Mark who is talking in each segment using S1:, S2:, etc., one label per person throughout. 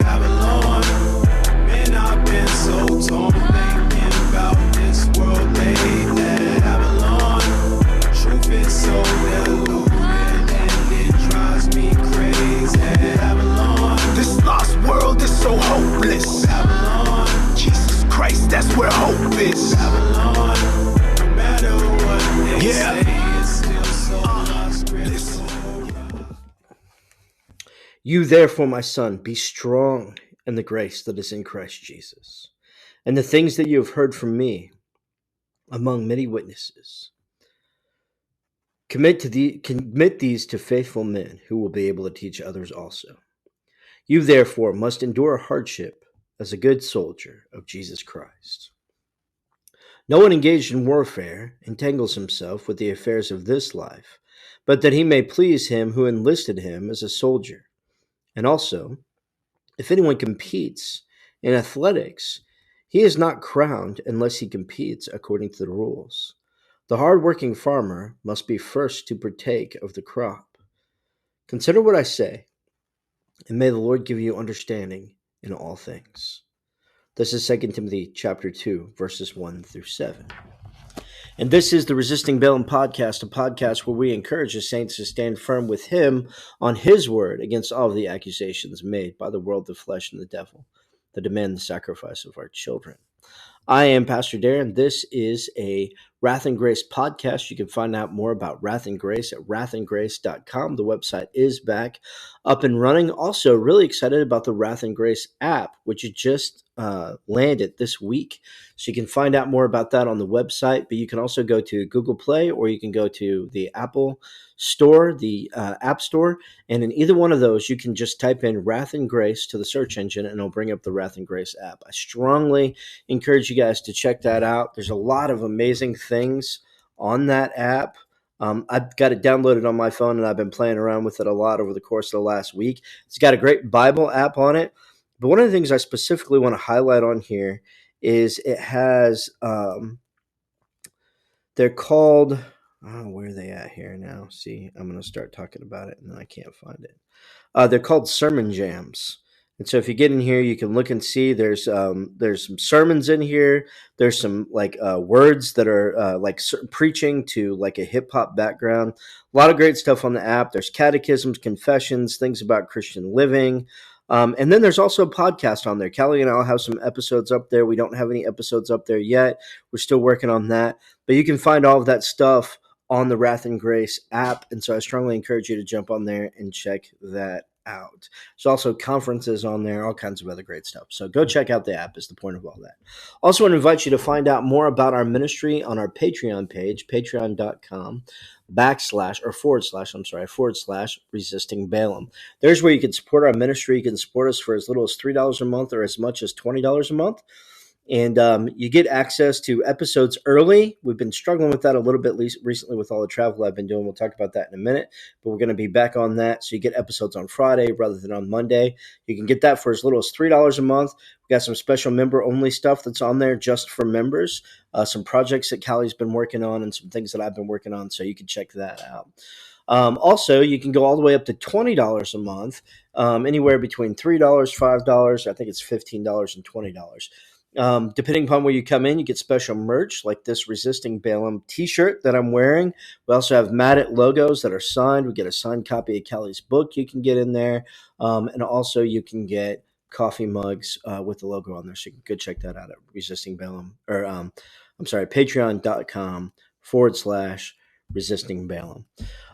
S1: Babylon, man, I've been so torn thinking about this world lately. Babylon, truth is so diluted and it drives me crazy. Babylon, this lost world is so hopeless. Babylon, Jesus Christ, that's where hope is. Babylon, no matter what they say, it's still so lost.
S2: You therefore, my son, be strong in the grace that is in Christ Jesus, and the things that you have heard from me among many witnesses. Commit these to faithful men who will be able to teach others also. You therefore must endure hardship as a good soldier of Jesus Christ. No one engaged in warfare entangles himself with the affairs of this life, but that he may please him who enlisted him as a soldier. And also, if anyone competes in athletics, he is not crowned unless he competes according to the rules. The hard-working farmer must be first to partake of the crop. Consider what I say, and may the Lord give you understanding in all things. This is 2 Timothy chapter 2, verses 1 through 7. And this is the Resisting Balaam podcast, a podcast where we encourage the saints to stand firm with him on his word against all of the accusations made by the world, the flesh, and the devil that demand the sacrifice of our children. I am Pastor Derin. This is a Wrath and Grace podcast. You can find out more about Wrath and Grace at wrathandgrace.com. The website is back up and running. Also, really excited about the Wrath and Grace app, which just landed this week. So you can find out more about that on the website, but you can also go to Google Play or you can go to the Apple Store, the App Store, and in either one of those, you can just type in Wrath and Grace to the search engine and it'll bring up the Wrath and Grace app. I strongly encourage you guys to check that out. There's a lot of amazing things on that app. I've got it downloaded on my phone and I've been playing around with it a lot over the course of the last week. It's got a great Bible app on it. But one of the things I specifically want to highlight on here is it has, they're called, where are they at here now? See, I'm going to start talking about it and then I can't find it. They're called sermon jams. And so if you get in here, you can look and see there's some sermons in here. There's some words that are preaching to like a hip hop background. A lot of great stuff on the app. There's catechisms, confessions, things about Christian living. And then there's also a podcast on there. Callie and I'll have some episodes up there. We don't have any episodes up there yet. We're still working on that. But you can find all of that stuff on the Wrath and Grace app. And so I strongly encourage you to jump on there and check that out. There's also conferences on there, all kinds of other great stuff. So go check out the app is the point of all that. Also want to invite you to find out more about our ministry on our Patreon page, patreon.com// Resisting Balaam. There's where you can support our ministry. You can support us for as little as $3 a month or as much as $20 a month. And you get access to episodes early. We've been struggling with that a little bit recently with all the travel I've been doing. We'll talk about that in a minute, but we're going to be back on that. So you get episodes on Friday rather than on Monday. You can get that for as little as $3 a month. We've got some special member-only stuff that's on there just for members, some projects that Callie's been working on and some things that I've been working on, so you can check that out. Also, you can go all the way up to $20 a month, anywhere between $3, $5. I think it's $15 and $20. Depending upon where you come in, you get special merch like this Resisting Balaam t-shirt that I'm wearing. We also have Maddit logos that are signed. We get a signed copy of Callie's book you can get in there. And also you can get coffee mugs with the logo on there. So you can go check that out at Resisting Balaam, or patreon.com/Resisting Balaam.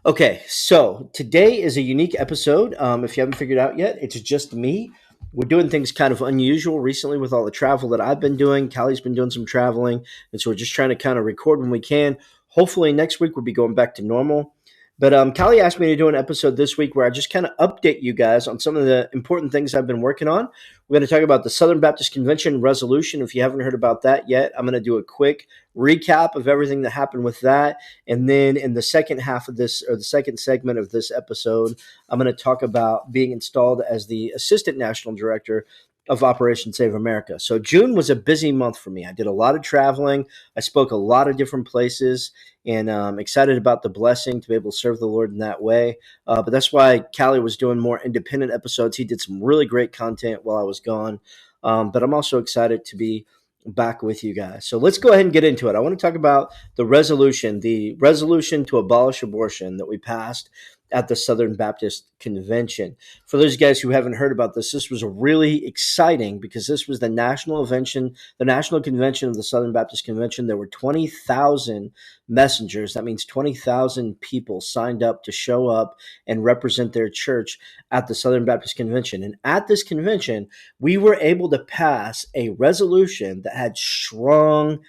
S2: Okay, so today is a unique episode. If you haven't figured out yet, it's just me. We're doing things kind of unusual recently with all the travel that I've been doing. Callie's been doing some traveling, and so we're just trying to kind of record when we can. Hopefully next week we'll be going back to normal. But Callie asked me to do an episode this week where I just kind of update you guys on some of the important things I've been working on. We're going to talk about the Southern Baptist Convention resolution. If you haven't heard about that yet, I'm going to do a quick recap of everything that happened with that. And then in the second half of this, or the second segment of this episode, I'm going to talk about being installed as the Assistant National Director of Operation Save America. So June was a busy month for me. I did a lot of traveling. I spoke a lot of different places, and excited about the blessing to be able to serve the Lord in that way. But that's why Callie was doing more independent episodes. He did some really great content while I was gone. But I'm also excited to be back with you guys. So let's go ahead and get into it. I want to talk about the resolution to abolish abortion that we passed at the Southern Baptist Convention. For those guys who haven't heard about this, this was really exciting because this was the national convention of the Southern Baptist Convention. There were 20,000 messengers. That means 20,000 people signed up to show up and represent their church at the Southern Baptist Convention. And at this convention, we were able to pass a resolution that had strong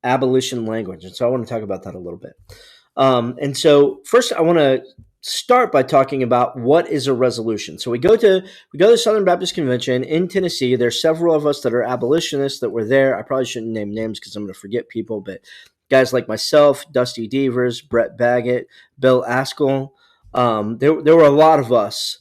S2: abolition language. And so I want to talk about that a little bit. And so first I want to start by talking about what is a resolution. So we go to the Southern Baptist Convention in Tennessee. There's several of us that are abolitionists that were there. I probably shouldn't name names because I'm going to forget people, but guys like myself, Dusty Devers, Brett Baggett, Bill Askell. There were a lot of us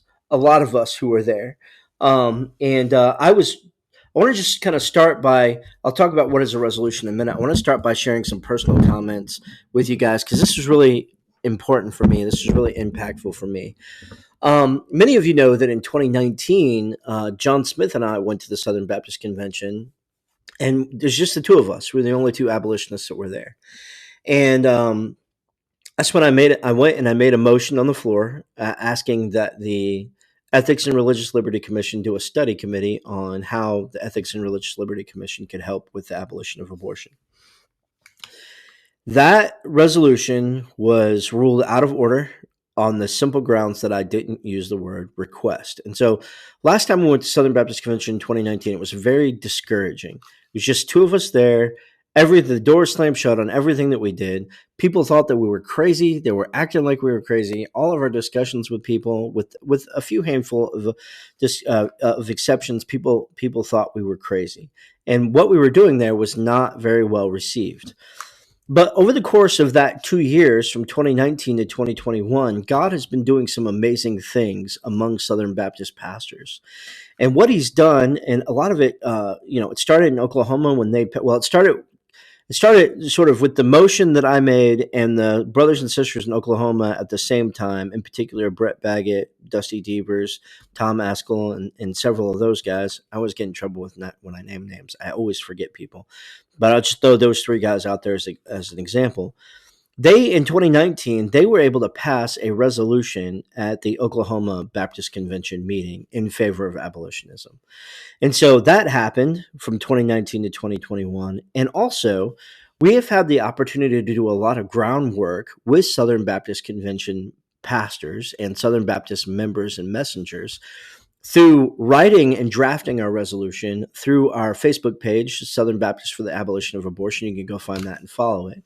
S2: who were there. I want to just kind of start by, I'll talk about what is a resolution in a minute. I want to start by sharing some personal comments with you guys because this was really important for me. This was really impactful for me. Many of you know that in 2019, John Smith and I went to the Southern Baptist Convention, and there's just the two of us. We're the only two abolitionists that were there. And that's when I went and I made a motion on the floor asking that the Ethics and Religious Liberty Commission do a study committee on how the Ethics and Religious Liberty Commission could help with the abolition of abortion. That resolution was ruled out of order on the simple grounds that I didn't use the word request. And so last time we went to Southern Baptist Convention in 2019, it was very discouraging. It was just two of us there. The door slammed shut on everything that we did. People thought that we were crazy. They were acting like we were crazy. All of our discussions with people, with a few handful of exceptions, people thought we were crazy. And what we were doing there was not very well received. But over the course of that 2 years, from 2019 to 2021, God has been doing some amazing things among Southern Baptist pastors. And what he's done, and a lot of it, it started in Oklahoma it started sort of with the motion that I made and the brothers and sisters in Oklahoma at the same time, in particular, Brett Baggett, Dusty Devers, Tom Askell, and several of those guys. I always get in trouble with that when I name names. I always forget people. But I'll just throw those three guys out there as an example. In 2019, they were able to pass a resolution at the Oklahoma Baptist Convention meeting in favor of abolitionism. And so that happened from 2019 to 2021. And also, we have had the opportunity to do a lot of groundwork with Southern Baptist Convention pastors and Southern Baptist members and messengers through writing and drafting our resolution through our Facebook page, Southern Baptist for the Abolition of Abortion. You can go find that and follow it.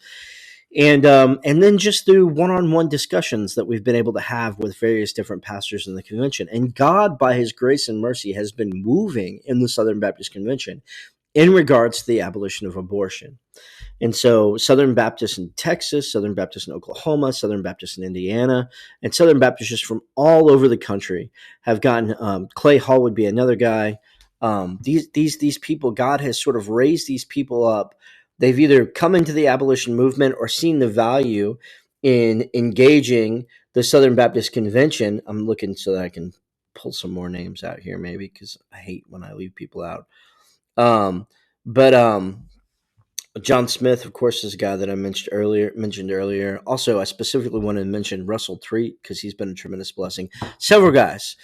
S2: And then just through one-on-one discussions that we've been able to have with various different pastors in the convention. And God, by his grace and mercy, has been moving in the Southern Baptist Convention in regards to the abolition of abortion. And so Southern Baptists in Texas, Southern Baptists in Oklahoma, Southern Baptists in Indiana, and Southern Baptists just from all over the country have gotten, Clay Hall would be another guy. These people, God has sort of raised these people up. They've either come into the abolition movement or seen the value in engaging the Southern Baptist Convention. I'm looking so that I can pull some more names out here, maybe, because I hate when I leave people out. John Smith, of course, is a guy that I mentioned earlier. Also, I specifically wanted to mention Russell Treat because he's been a tremendous blessing. Several guys.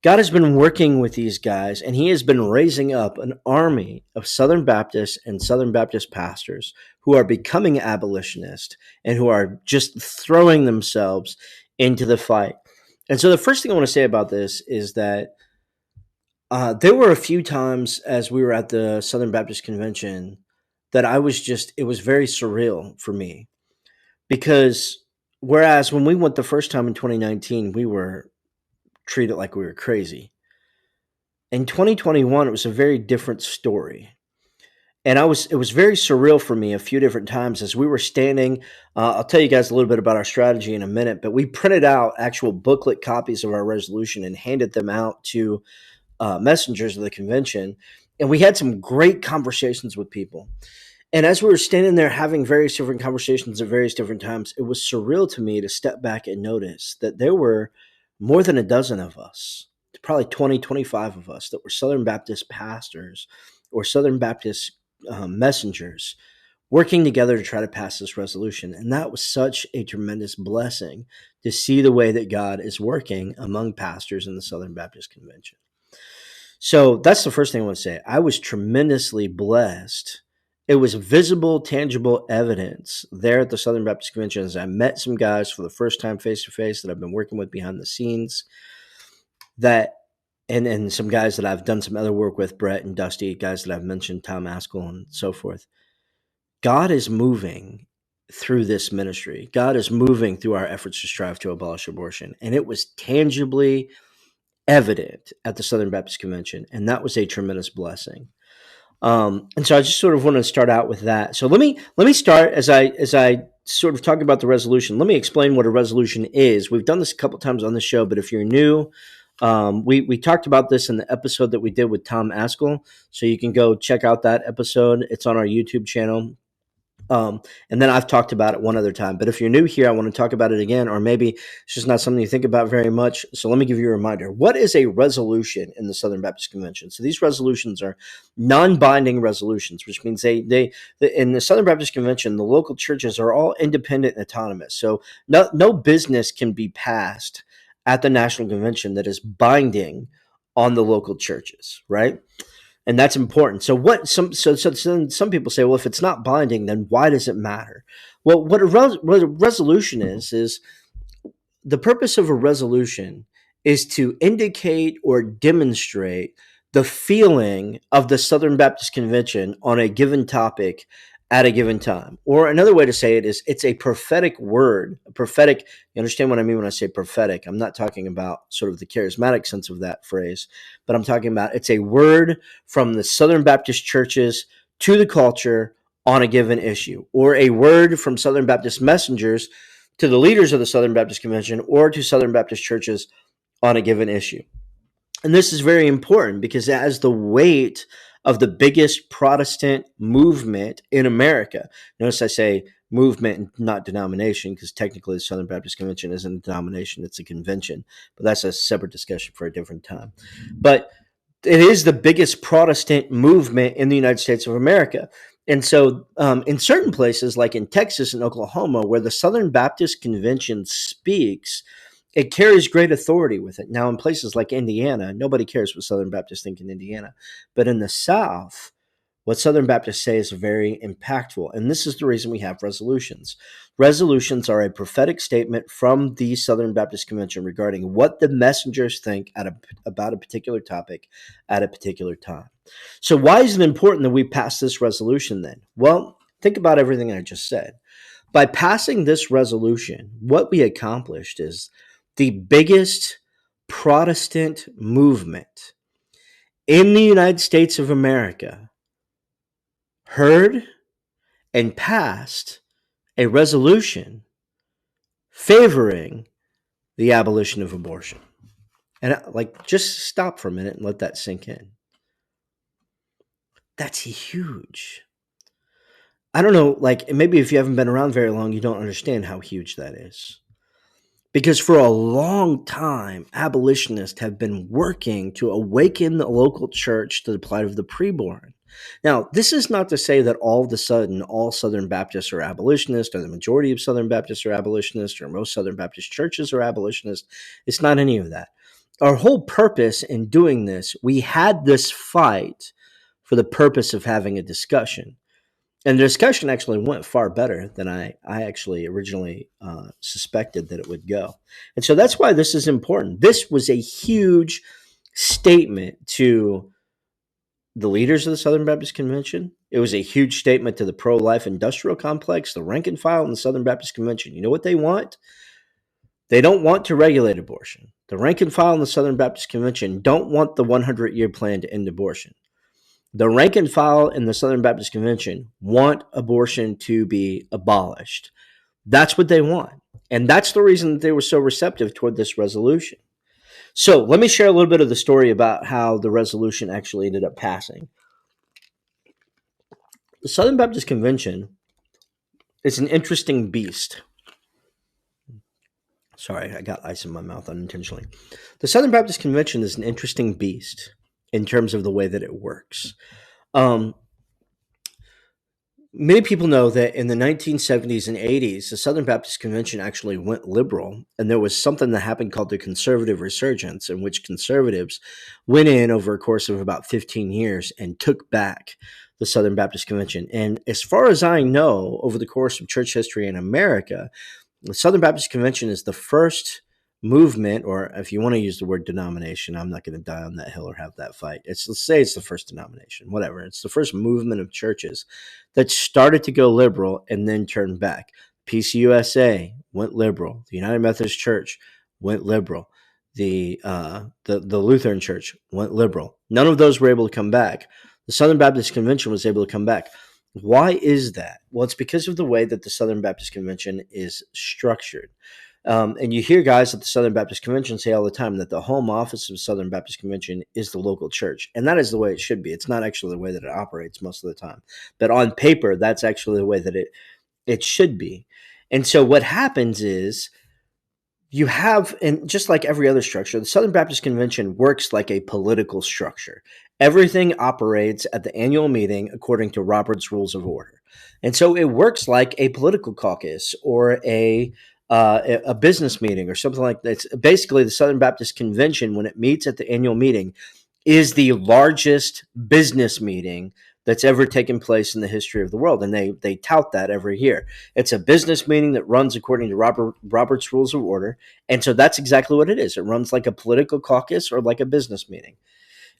S2: God has been working with these guys, and he has been raising up an army of Southern Baptists and Southern Baptist pastors who are becoming abolitionists and who are just throwing themselves into the fight. And so the first thing I want to say about this is that there were a few times as we were at the Southern Baptist Convention that it was very surreal for me. Because whereas when we went the first time in 2019, we were treated like we were crazy. In 2021, it was a very different story. And it was very surreal for me a few different times as we were standing. I'll tell you guys a little bit about our strategy in a minute, but we printed out actual booklet copies of our resolution and handed them out to messengers of the convention, and we had some great conversations with people. And as we were standing there having various different conversations at various different times, it was surreal to me to step back and notice that there were more than a dozen of us, probably 20, 25 of us that were Southern Baptist pastors or Southern Baptist messengers working together to try to pass this resolution. And that was such a tremendous blessing to see the way that God is working among pastors in the Southern Baptist Convention. So that's the first thing I want to say. I was tremendously blessed. It was visible, tangible evidence there at the Southern Baptist Convention as I met some guys for the first time face to face that I've been working with behind the scenes, that and some guys that I've done some other work with, Brett and Dusty, guys that I've mentioned, Tom Askell and so forth. God is moving through this ministry. God is moving through our efforts to strive to abolish abortion. And it was tangibly evident at the Southern Baptist Convention. And that was a tremendous blessing. And so I just sort of want to start out with that. So let me start as I sort of talk about the resolution. Let me explain what a resolution is. We've done this a couple times on the show, but if you're new, we talked about this in the episode that we did with Tom Askell. So you can go check out that episode. It's on our YouTube channel. And then I've talked about it one other time. But if you're new here, I want to talk about it again, or maybe it's just not something you think about very much. So let me give you a reminder. What is a resolution in the Southern Baptist Convention? So these resolutions are non-binding resolutions, which means they in the Southern Baptist Convention, the local churches are all independent and autonomous. So no business can be passed at the National Convention that is binding on the local churches, right? And that's important. So some people say, well, if it's not binding, then why does it matter? Well, what a resolution is the purpose of a resolution is to indicate or demonstrate the feeling of the Southern Baptist Convention on a given topic at a given time. Or another way to say it is it's a prophetic word, you understand what I mean when I say prophetic? I'm not talking about sort of the charismatic sense of that phrase, but I'm talking about it's a word from the Southern Baptist churches to the culture on a given issue, or a word from Southern Baptist messengers to the leaders of the Southern Baptist Convention or to Southern Baptist churches on a given issue. And this is very important because as the weight of the biggest Protestant movement in America, notice I say movement and not denomination, because technically the Southern Baptist Convention isn't a denomination, it's a convention, but that's a separate discussion for a different time. But it is the biggest Protestant movement in the United States of America. And so in certain places, like in Texas and Oklahoma, where the Southern Baptist Convention speaks, it carries great authority with it. Now, in places like Indiana, nobody cares what Southern Baptists think in Indiana. But in the South, what Southern Baptists say is very impactful. And this is the reason we have resolutions. Resolutions are a prophetic statement from the Southern Baptist Convention regarding what the messengers think about a particular topic at a particular time. So why is it important that we pass this resolution then? Well, think about everything I just said. By passing this resolution, what we accomplished is the biggest Protestant movement in the United States of America heard and passed a resolution favoring the abolition of abortion. And just stop for a minute and let that sink in. That's huge. I don't know, maybe if you haven't been around very long, you don't understand how huge that is. Because for a long time, abolitionists have been working to awaken the local church to the plight of the preborn. Now, this is not to say that all of a sudden all Southern Baptists are abolitionists, or the majority of Southern Baptists are abolitionists, or most Southern Baptist churches are abolitionists. It's not any of that. Our whole purpose in doing this, we had this fight for the purpose of having a discussion. And the discussion actually went far better than I actually originally suspected that it would go. And so that's why this is important. This was a huge statement to the leaders of the Southern Baptist Convention. It was a huge statement to the pro-life industrial complex, the rank and file in the Southern Baptist Convention. You know what they want? They don't want to regulate abortion. The rank and file in the Southern Baptist Convention don't want the 100-year plan to end abortion. The rank and file in the Southern Baptist Convention want abortion to be abolished. That's what they want. And that's the reason that they were so receptive toward this resolution. So let me share a little bit of the story about how the resolution actually ended up passing. The Southern Baptist Convention is an interesting beast. Sorry, I got ice in my mouth unintentionally. The Southern Baptist Convention is an interesting beast in terms of the way that it works. Um, Many people know that in the 1970s and 80s, the Southern Baptist Convention actually went liberal, and there was something that happened called the conservative resurgence, in which conservatives went in over a course of about 15 years and took back the Southern Baptist Convention. And as far as I know, over the course of church history in America, the Southern Baptist Convention is the first movement, or if you want to use the word denomination, I'm not going to die on that hill or have that fight. Let's say it's the first denomination, whatever. It's the first movement of churches that started to go liberal and then turned back. PCUSA went liberal. The United Methodist Church went liberal. The Lutheran Church went liberal. None of those were able to come back. The Southern Baptist Convention was able to come back. Why is that? Well, it's because of the way that the Southern Baptist Convention is structured. And you hear guys at the Southern Baptist Convention say all the time that the home office of Southern Baptist Convention is the local church. And that is the way it should be. It's not actually the way that it operates most of the time. But on paper, that's actually the way that it should be. And so what happens is you have, and just like every other structure, the Southern Baptist Convention works like a political structure. Everything operates at the annual meeting according to Robert's Rules of Order. And so it works like a political caucus or a business meeting or something like that. It's basically, the Southern Baptist Convention, when it meets at the annual meeting, is the largest business meeting that's ever taken place in the history of the world. And they tout that every year. It's a business meeting that runs according to Robert's Rules of Order. And so that's exactly what it is. It runs like a political caucus or like a business meeting.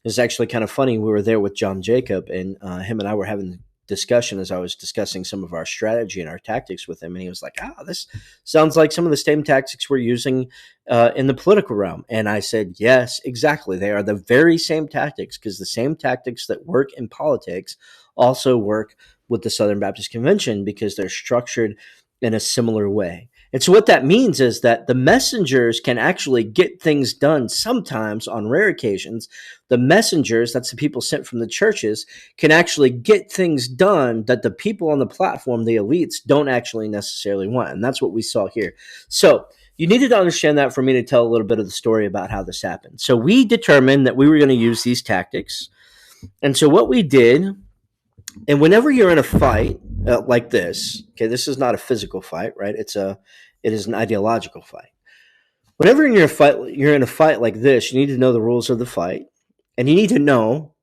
S2: It's actually kind of funny. We were there with John Jacob, and him and I were having a discussion as I was discussing some of our strategy and our tactics with him. And he was like, this sounds like some of the same tactics we're using in the political realm. And I said, yes, exactly. They are the very same tactics, because the same tactics that work in politics also work with the Southern Baptist Convention, because they're structured in a similar way. And so what that means is that the messengers can actually get things done sometimes. On rare occasions, the messengers, that's the people sent from the churches, can actually get things done that the people on the platform, the elites, don't actually necessarily want. And that's what we saw here. So you needed to understand that for me to tell a little bit of the story about how this happened. So we determined that we were going to use these tactics. And so what we did, and whenever you're in a fight like this, okay, this is not a physical fight, right? It is an ideological fight. Whenever you're in a fight like this, you need to know the rules of the fight, and you need to know,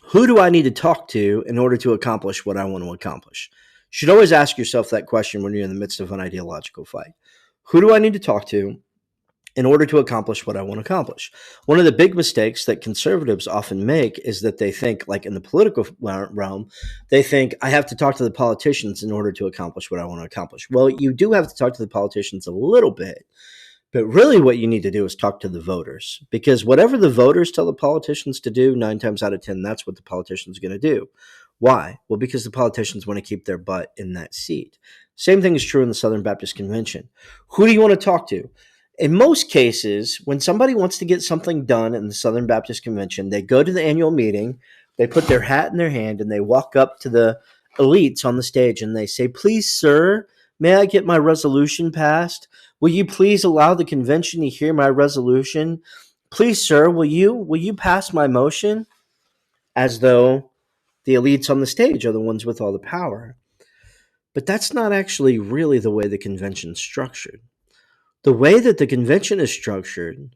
S2: who do I need to talk to in order to accomplish what I want to accomplish? You should always ask yourself that question when you're in the midst of an ideological fight. Who do I need to talk to in order to accomplish what I want to accomplish? One of the big mistakes that conservatives often make is that they think, like in the political realm, they think, I have to talk to the politicians in order to accomplish what I want to accomplish. Well, you do have to talk to the politicians a little bit, but really what you need to do is talk to the voters, because whatever the voters tell the politicians to do, 9 times out of 10, that's what the politicians are going to do. Why? Well, because the politicians want to keep their butt in that seat. Same thing is true in the Southern Baptist Convention. Who do you want to talk to? In most cases, when somebody wants to get something done in the Southern Baptist Convention, they go to the annual meeting, they put their hat in their hand, and they walk up to the elites on the stage and they say, please, sir, may I get my resolution passed? Will you please allow the convention to hear my resolution? Please, sir, will you pass my motion? As though the elites on the stage are the ones with all the power. But that's not actually really the way the convention's structured. The way that the convention is structured,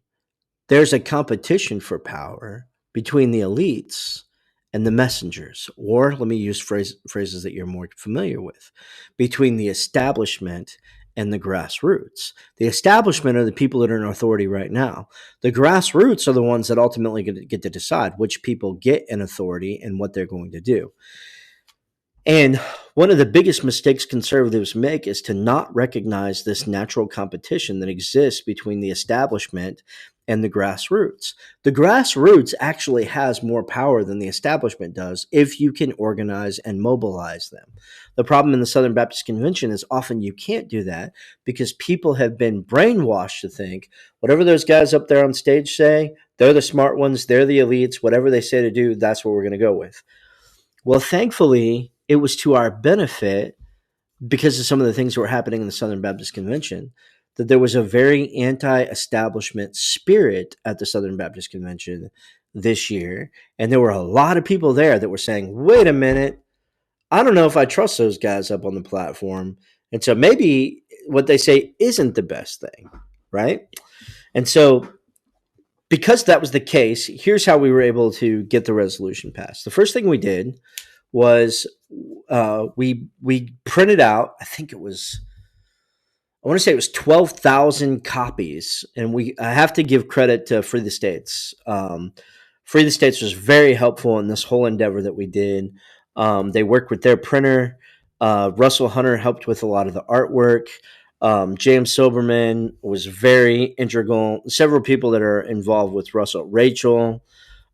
S2: there's a competition for power between the elites and the messengers, or let me use phrases that you're more familiar with, between the establishment and the grassroots. The establishment are the people that are in authority right now. The grassroots are the ones that ultimately get to decide which people get in authority and what they're going to do. And one of the biggest mistakes conservatives make is to not recognize this natural competition that exists between the establishment and the grassroots. The grassroots actually has more power than the establishment does if you can organize and mobilize them. The problem in the Southern Baptist Convention is often you can't do that because people have been brainwashed to think whatever those guys up there on stage say, they're the smart ones, they're the elites, whatever they say to do, that's what we're going to go with. Well, thankfully, it was to our benefit because of some of the things that were happening in the Southern Baptist Convention that there was a very anti-establishment spirit at the Southern Baptist Convention this year. And there were a lot of people there that were saying, wait a minute, I don't know if I trust those guys up on the platform. And so maybe what they say isn't the best thing, right? And so because that was the case, here's how we were able to get the resolution passed. The first thing we did was we printed out, I think it was, I want to say it was 12,000 copies, and I have to give credit to Free the States. Free the States was very helpful in this whole endeavor that we did. They worked with their printer. Russell Hunter helped with a lot of the artwork. James Silberman was very integral. Several people that are involved with Russell, Rachel.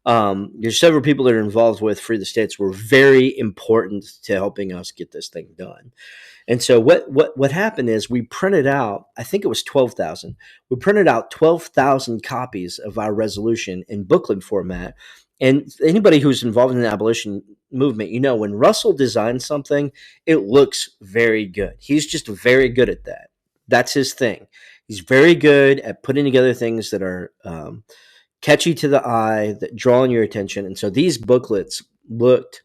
S2: There's several people that are involved with Free the States were very important to helping us get this thing done. And so what happened is we printed out, I think it was 12,000. We printed out 12,000 copies of our resolution in booklet format. And anybody who's involved in the abolition movement, you know, when Russell designs something, it looks very good. He's just very good at that. That's his thing. He's very good at putting together things that are catchy to the eye, that draw on your attention. And so these booklets looked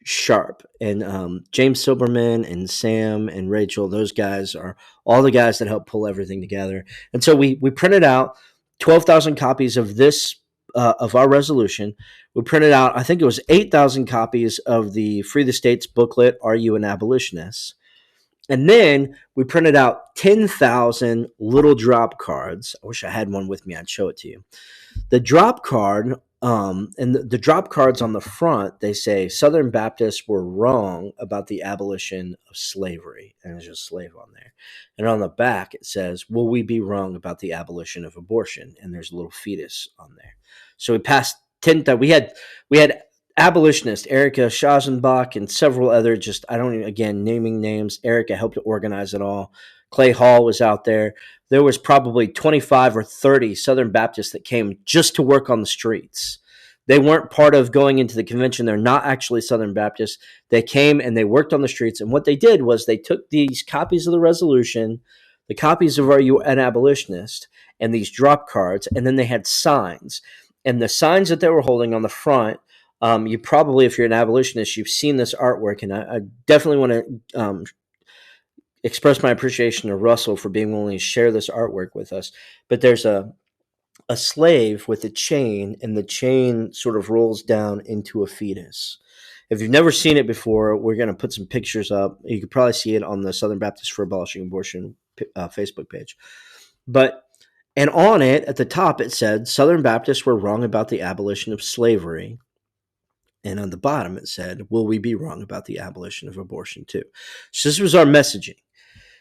S2: sharp. And James Silberman and Sam and Rachel, those guys are all the guys that help pull everything together. And so we printed out 12,000 copies of this, of our resolution. We printed out, I think it was 8,000 copies of the Free the States booklet, Are You an Abolitionist? And then we printed out 10,000 little drop cards. I wish I had one with me. I'd show it to you. The drop card, and the drop cards on the front, they say Southern Baptists were wrong about the abolition of slavery. And there's just slave on there. And on the back, it says, will we be wrong about the abolition of abortion? And there's a little fetus on there. So we passed 10,000. We had abolitionists, Erica Schazenbach and several other, just, I don't even, again, naming names. Erica helped to organize it all. Clay Hall was out there. There was probably 25 or 30 Southern Baptists that came just to work on the streets. They weren't part of going into the convention. They're not actually Southern Baptists. They came and they worked on the streets. And what they did was they took these copies of the resolution, the copies of Are You an Abolitionist, and these drop cards, and then they had signs. And the signs that they were holding on the front, you probably, if you're an abolitionist, you've seen this artwork, and I definitely want to express my appreciation to Russell for being willing to share this artwork with us. But there's a slave with a chain, and the chain sort of rolls down into a fetus. If you've never seen it before, we're going to put some pictures up. You could probably see it on the Southern Baptists for Abolishing Abortion Facebook page. And on it, at the top, it said, Southern Baptists were wrong about the abolition of slavery. And on the bottom, it said, will we be wrong about the abolition of abortion too? So this was our messaging.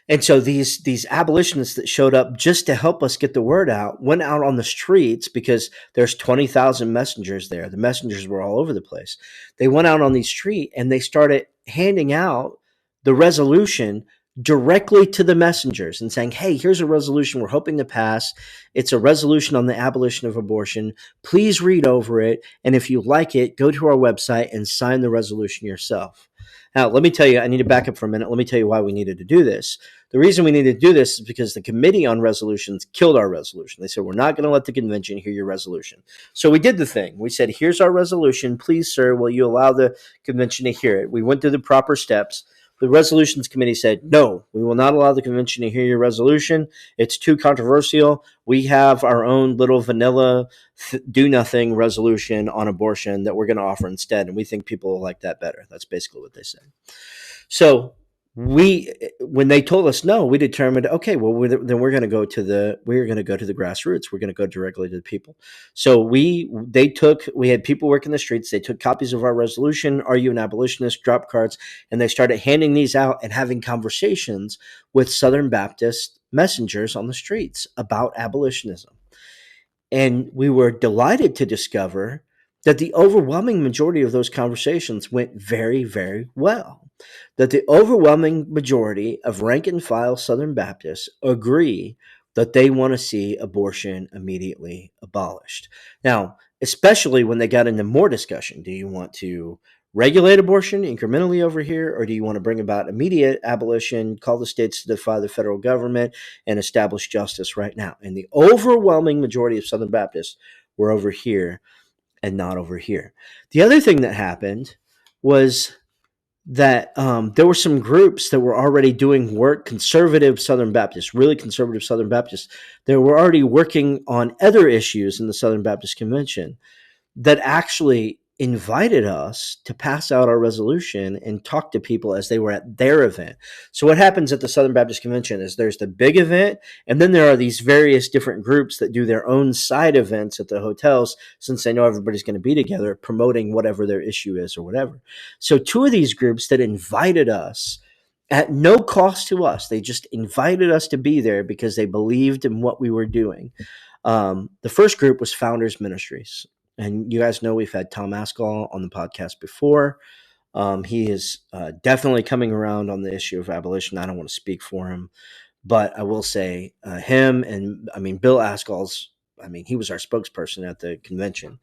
S2: And so these abolitionists that showed up just to help us get the word out went out on the streets because there's 20,000 messengers there. The messengers were all over the place. They went out on the street and they started handing out the resolution directly to the messengers and saying, hey, here's a resolution we're hoping to pass. It's a resolution on the abolition of abortion. Please read over it. And if you like it, go to our website and sign the resolution yourself. Now, let me tell you, I need to back up for a minute. Let me tell you why we needed to do this. The reason we needed to do this is because the Committee on Resolutions killed our resolution. They said, we're not going to let the convention hear your resolution. So we did the thing. We said, here's our resolution. Please, sir, will you allow the convention to hear it? We went through the proper steps. The Resolutions Committee said, no, we will not allow the convention to hear your resolution. It's too controversial. We have our own little vanilla do-nothing resolution on abortion that we're going to offer instead, and we think people will like that better. That's basically what they said. So when they told us no, we determined, okay, well, then we're going to go to the grassroots. We're going to go directly to the people. So we had people work in the streets. They took copies of our resolution, Are You an Abolitionist, drop cards, and they started handing these out and having conversations with Southern Baptist messengers on the streets about abolitionism. And we were delighted to discover that the overwhelming majority of those conversations went very, very well. That the overwhelming majority of rank and file Southern Baptists agree that they want to see abortion immediately abolished. Now, especially when they got into more discussion, do you want to regulate abortion incrementally over here, or do you want to bring about immediate abolition, call the states to defy the federal government, and establish justice right now? And the overwhelming majority of Southern Baptists were over here and not over here. The other thing that happened was that there were some groups that were already doing work, conservative Southern Baptists, really conservative Southern Baptists, that were already working on other issues in the Southern Baptist Convention, that actually invited us to pass out our resolution and talk to people as they were at their event. So what happens at the Southern Baptist Convention is there's the big event, and then there are these various different groups that do their own side events at the hotels, since they know everybody's going to be together promoting whatever their issue is or whatever. So two of these groups that invited us at no cost to us, they just invited us to be there because they believed in what we were doing. The first group was Founders Ministries. And you guys know we've had Tom Askell on the podcast before. He is definitely coming around on the issue of abolition. I don't want to speak for him, but I will say him and, Bill Askell's, he was our spokesperson at the convention.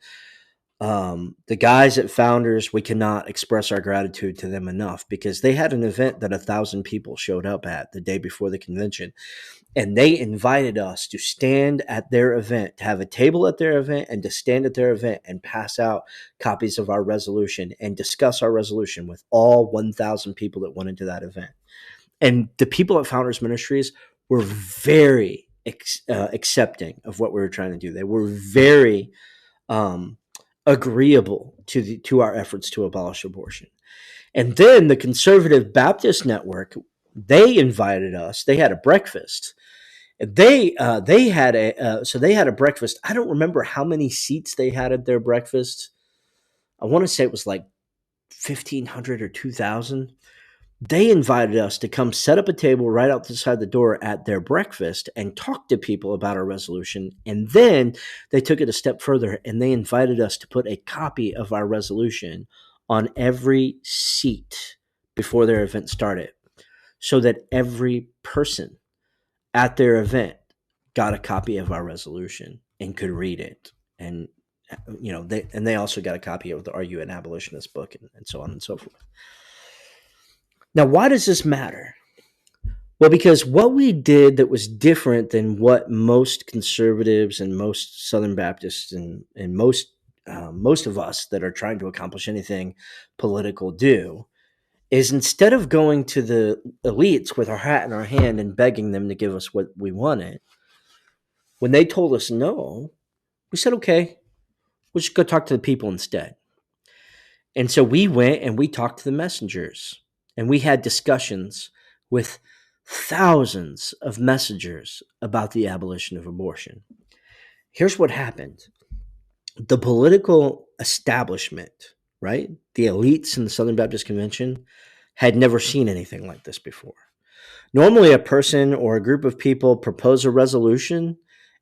S2: The guys at Founders, we cannot express our gratitude to them enough, because they had an event that 1,000 people showed up at the day before the convention. And they invited us to stand at their event, to have a table at their event, and to stand at their event and pass out copies of our resolution and discuss our resolution with all 1,000 people that went into that event. And the people at Founders Ministries were very accepting of what we were trying to do. They were very agreeable to our efforts to abolish abortion. And then the Conservative Baptist Network, they invited us. They had a breakfast. They had a breakfast. I don't remember how many seats they had at their breakfast. I want to say it was like 1,500 or 2,000. They invited us to come set up a table right outside the door at their breakfast and talk to people about our resolution. And then they took it a step further, and they invited us to put a copy of our resolution on every seat before their event started, so that every person at their event got a copy of our resolution and could read it. And they also got a copy of the Are You an Abolitionist book, and so on and so forth. Now, why does this matter? Well, because what we did that was different than what most conservatives and most Southern Baptists and most of us that are trying to accomplish anything political do, is instead of going to the elites with our hat in our hand and begging them to give us what we wanted, when they told us no, we said, okay, we'll just go talk to the people instead. And so we went and we talked to the messengers, and we had discussions with thousands of messengers about the abolition of abortion. Here's what happened. The political establishment, right, the elites in the Southern Baptist Convention, had never seen anything like this before. Normally, a person or a group of people propose a resolution,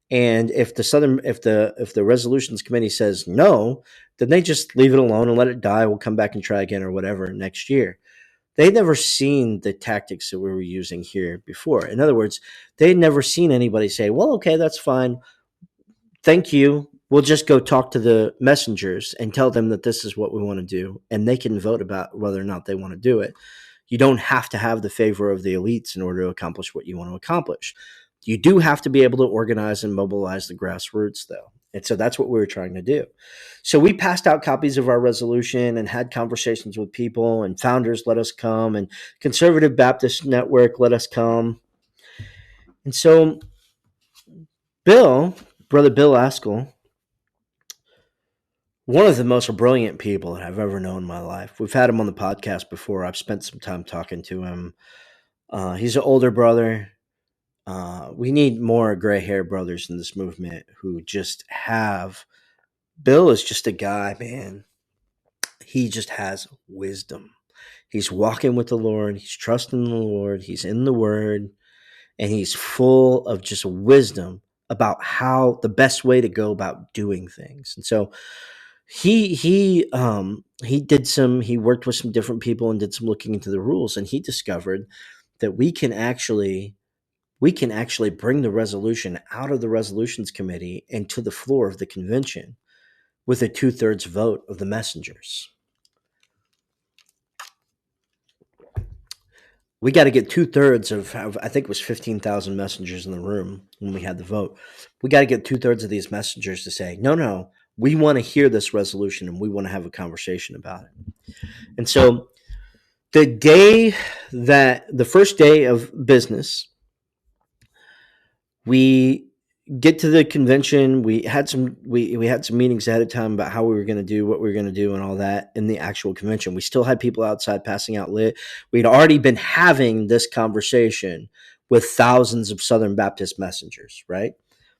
S2: and if the resolutions committee says no, then they just leave it alone and let it die. We'll come back and try again or whatever next year. They'd never seen the tactics that we were using here before. In other words, they'd never seen anybody say, well, okay, that's fine. Thank you. We'll just go talk to the messengers and tell them that this is what we want to do, and they can vote about whether or not they want to do it. You don't have to have the favor of the elites in order to accomplish what you want to accomplish. You do have to be able to organize and mobilize the grassroots, though. And so that's what we were trying to do. So we passed out copies of our resolution and had conversations with people, and Founders let us come, and Conservative Baptist Network let us come. And so Brother Bill Askell, one of the most brilliant people that I've ever known in my life. We've had him on the podcast before. I've spent some time talking to him. He's an older brother. We need more gray hair brothers in this movement who just have. Bill is just a guy, man. He just has wisdom. He's walking with the Lord. He's trusting the Lord. He's in the Word, and he's full of just wisdom about how the best way to go about doing things. And so he worked with some different people and did some looking into the rules, and he discovered that we can actually bring the resolution out of the resolutions committee and to the floor of the convention with a 2/3 vote of the messengers. We got to get 2/3 of, I think it was 15,000 messengers in the room when we had the vote. We got to get 2/3 of these messengers to say, no, no, we want to hear this resolution and we want to have a conversation about it. And so the first day of business, we get to the convention. We had some meetings ahead of time about how we were going to do what we were going to do and all that in the actual convention. We still had people outside passing out lit. We'd already been having this conversation with thousands of Southern Baptist messengers, right?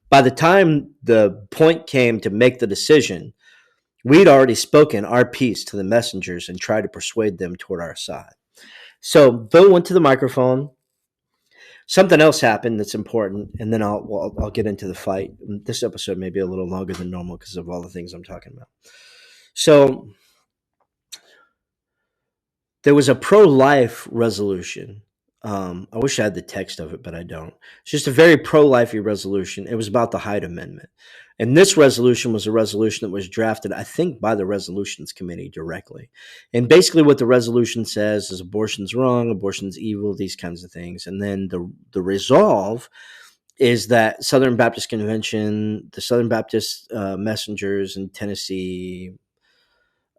S2: By the time the point came to make the decision, we'd already spoken our piece to the messengers and tried to persuade them toward our side. So Bill went to the microphone. Something else happened that's important, and then I'll get into the fight. This episode may be a little longer than normal because of all the things I'm talking about. So there was a pro-life resolution. I wish I had the text of it, but I don't. It's just a very pro-lifey resolution. It was about the Hyde Amendment. And this resolution was a resolution that was drafted, I think, by the Resolutions Committee directly. And basically what the resolution says is abortion's wrong, abortion's evil, these kinds of things. And then the resolve is that Southern Baptist Convention, the Southern Baptist messengers in Tennessee,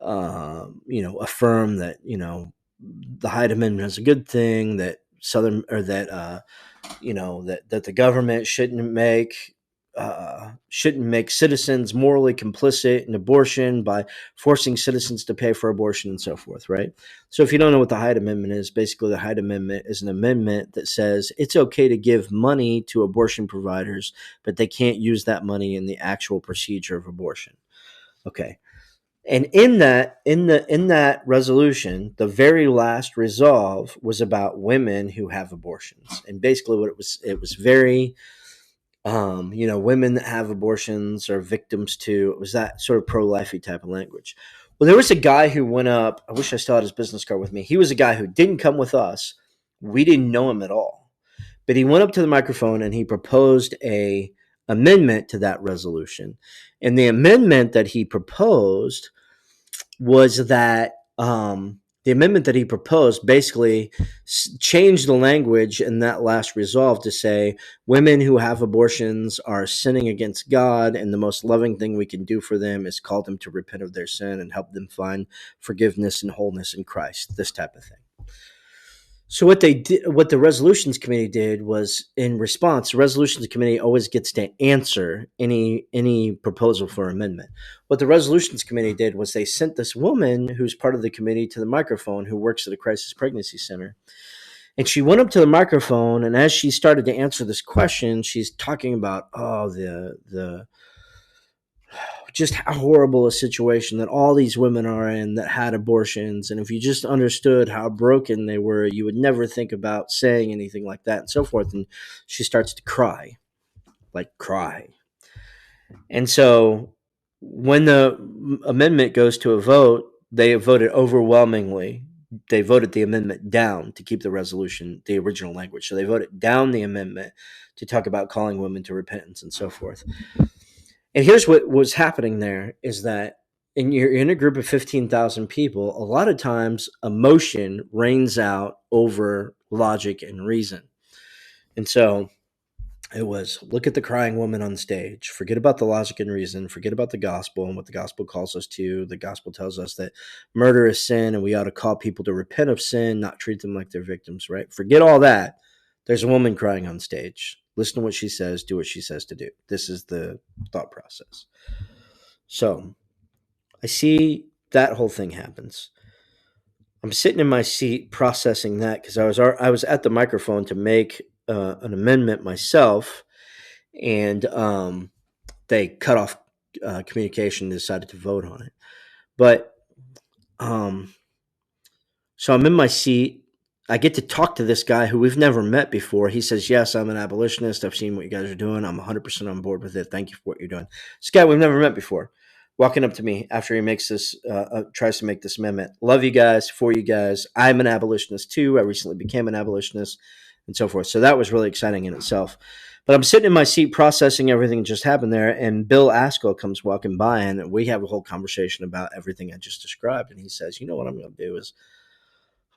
S2: affirm that, the Hyde Amendment is a good thing, that that the government shouldn't make citizens morally complicit in abortion by forcing citizens to pay for abortion and so forth, right? So if you don't know what the Hyde Amendment is, basically the Hyde Amendment is an amendment that says it's okay to give money to abortion providers, but they can't use that money in the actual procedure of abortion. Okay. And in that resolution, the very last resolve was about women who have abortions. And basically what it was very, women that have abortions are victims too. It was that sort of pro-lifey type of language. Well, there was a guy who went up. I wish I still had his business card with me. He was a guy who didn't come with us. We didn't know him at all. But he went up to the microphone and he proposed a amendment to that resolution. And the amendment that he proposed was that the amendment that he proposed basically changed the language in that last resolve to say women who have abortions are sinning against God, and the most loving thing we can do for them is call them to repent of their sin and help them find forgiveness and wholeness in Christ, this type of thing. So what the Resolutions Committee did was, in response, the Resolutions Committee always gets to answer any proposal for amendment. What the Resolutions Committee did was they sent this woman who's part of the committee to the microphone, who works at a crisis pregnancy center. And she went up to the microphone, and as she started to answer this question, she's talking about, the just how horrible a situation that all these women are in that had abortions. And if you just understood how broken they were, you would never think about saying anything like that and so forth. And she starts to cry. And so when the amendment goes to a vote, they voted overwhelmingly. They voted the amendment down to keep the resolution, the original language. So they voted down the amendment to talk about calling women to repentance and so forth. And here's what was happening there is that you're in a group of 15,000 people, a lot of times emotion reigns out over logic and reason. And so it was, look at the crying woman on stage, forget about the logic and reason, forget about the gospel and what the gospel calls us to. The gospel tells us that murder is sin and we ought to call people to repent of sin, not treat them like they're victims, right? Forget all that. There's a woman crying on stage. Listen to what she says, do what she says to do. This is the thought process. So I see that whole thing happens. I'm sitting in my seat processing that because I was at the microphone to make an amendment myself, and they cut off communication and decided to vote on it. But um, so I'm in my seat. I get to talk to this guy who we've never met before. He says, "Yes, I'm an abolitionist. I've seen what you guys are doing. I'm 100% on board with it. Thank you for what you're doing." This guy we've never met before, walking up to me after he makes this, tries to make this amendment. Love you guys, for you guys. I'm an abolitionist too. I recently became an abolitionist, and so forth. So that was really exciting in itself. But I'm sitting in my seat processing everything that just happened there, and Bill Askell comes walking by, and we have a whole conversation about everything I just described. And he says, "You know what I'm going to do is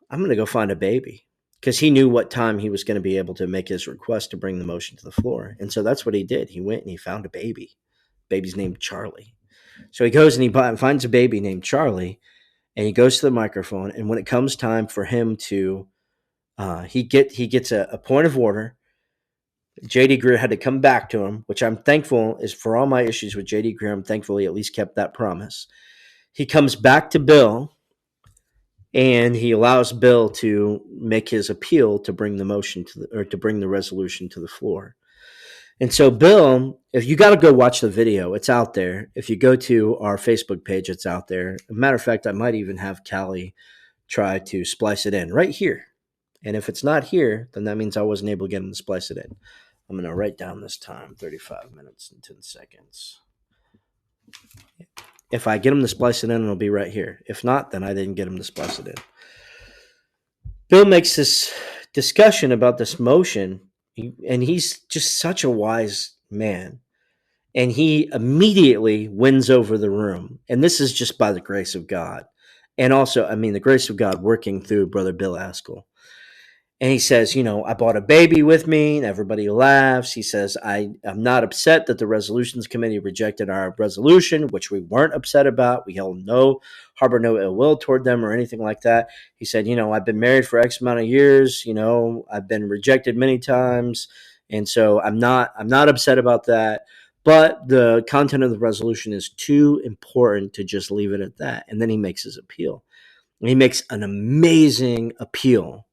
S2: I'm going to go find a baby," because he knew what time he was going to be able to make his request to bring the motion to the floor. And so that's what he did. He went and he found a baby. Baby's named Charlie. So he goes and he finds a baby named Charlie, and he goes to the microphone. And when it comes time for him to, he gets a point of order. J.D. Greer had to come back to him, which I'm thankful is for all my issues with J.D. Greer. I'm thankful he at least kept that promise. He comes back to Bill, and he allows Bill to make his appeal to bring the motion to bring the resolution to the floor. And so, Bill, if you got to go watch the video, it's out there. If you go to our Facebook page, it's out there. As a matter of fact, I might even have Callie try to splice it in right here. And if it's not here, then that means I wasn't able to get him to splice it in. I'm going to write down this time, 35 minutes and 10 seconds. If I get him to splice it in, it'll be right here. If not, then I didn't get him to splice it in. Bill makes this discussion about this motion, and he's just such a wise man. And he immediately wins over the room. And this is just by the grace of God. And also, I mean, the grace of God working through Brother Bill Askell. And he says, I bought a baby with me, and everybody laughs. He says, I'm not upset that the resolutions committee rejected our resolution, which we weren't upset about. We harbor no ill will toward them or anything like that. He said, I've been married for X amount of years. I've been rejected many times. And so I'm not upset about that. But the content of the resolution is too important to just leave it at that. And then he makes his appeal. And he makes an amazing appeal.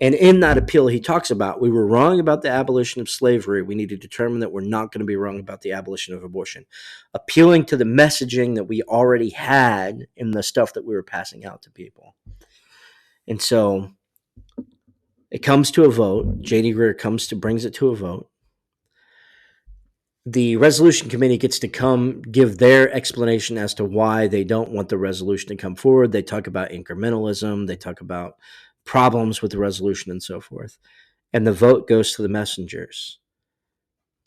S2: And in that appeal, he talks about, we were wrong about the abolition of slavery. We need to determine that we're not going to be wrong about the abolition of abortion. Appealing to the messaging that we already had in the stuff that we were passing out to people. And so it comes to a vote. J.D. Greer brings it to a vote. The resolution committee gets to come give their explanation as to why they don't want the resolution to come forward. They talk about incrementalism. They talk about problems with the resolution and so forth. And the vote goes to the messengers.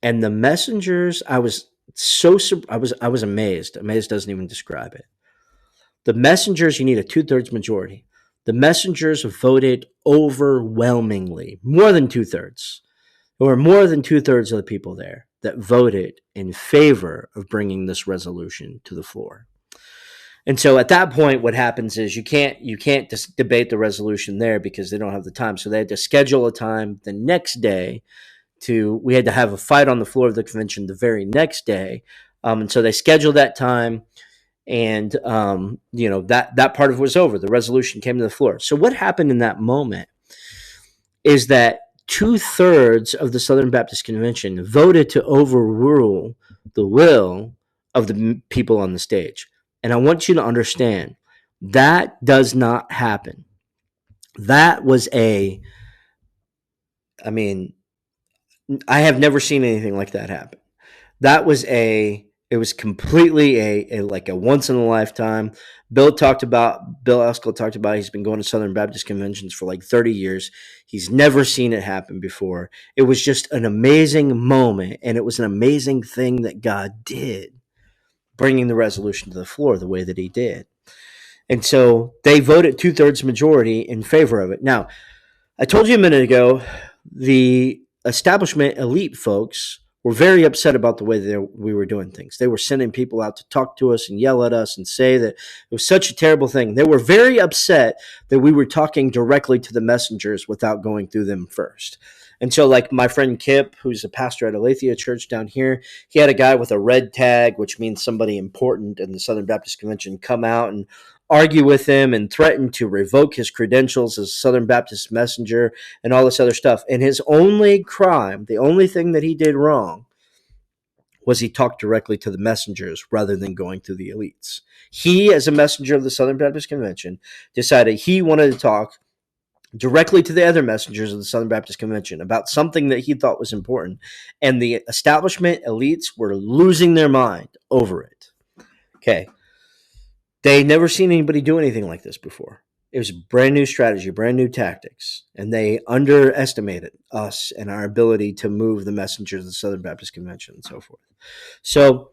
S2: And the messengers, I was amazed. Amazed doesn't even describe it. The messengers, you need a 2/3 majority. The messengers voted overwhelmingly, more than 2/3. There were more than 2/3 of the people there that voted in favor of bringing this resolution to the floor. And so at that point, what happens is you can't just debate the resolution there because they don't have the time. So they had to schedule a time the next day we had to have a fight on the floor of the convention the very next day. And so they scheduled that time, and that part of it was over. The resolution came to the floor. So what happened in that moment is that 2/3 of the Southern Baptist Convention voted to overrule the will of the people on the stage. And I want you to understand, that does not happen. That was I have never seen anything like that happen. It was completely a once in a lifetime. Bill Askell talked about he's been going to Southern Baptist conventions for like 30 years. He's never seen it happen before. It was just an amazing moment, and it was an amazing thing that God did, bringing the resolution to the floor the way that he did. And so they voted 2/3 majority in favor of it. Now, I told you a minute ago, the establishment elite folks were very upset about the way that we were doing things. They were sending people out to talk to us and yell at us and say that it was such a terrible thing. They were very upset that we were talking directly to the messengers without going through them first. And so, like my friend Kip, who's a pastor at Aletheia Church down here, he had a guy with a red tag, which means somebody important in the Southern Baptist Convention, come out and argue with him and threaten to revoke his credentials as Southern Baptist messenger and all this other stuff. And his only crime, the only thing that he did wrong, was he talked directly to the messengers rather than going through the elites. He, as a messenger of the Southern Baptist Convention, decided he wanted to talk directly to the other messengers of the Southern Baptist Convention about something that he thought was important. And the establishment elites were losing their mind over it. Okay. They never seen anybody do anything like this before. It was a brand new strategy, brand new tactics, and they underestimated us and our ability to move the messengers of the Southern Baptist Convention and so forth. So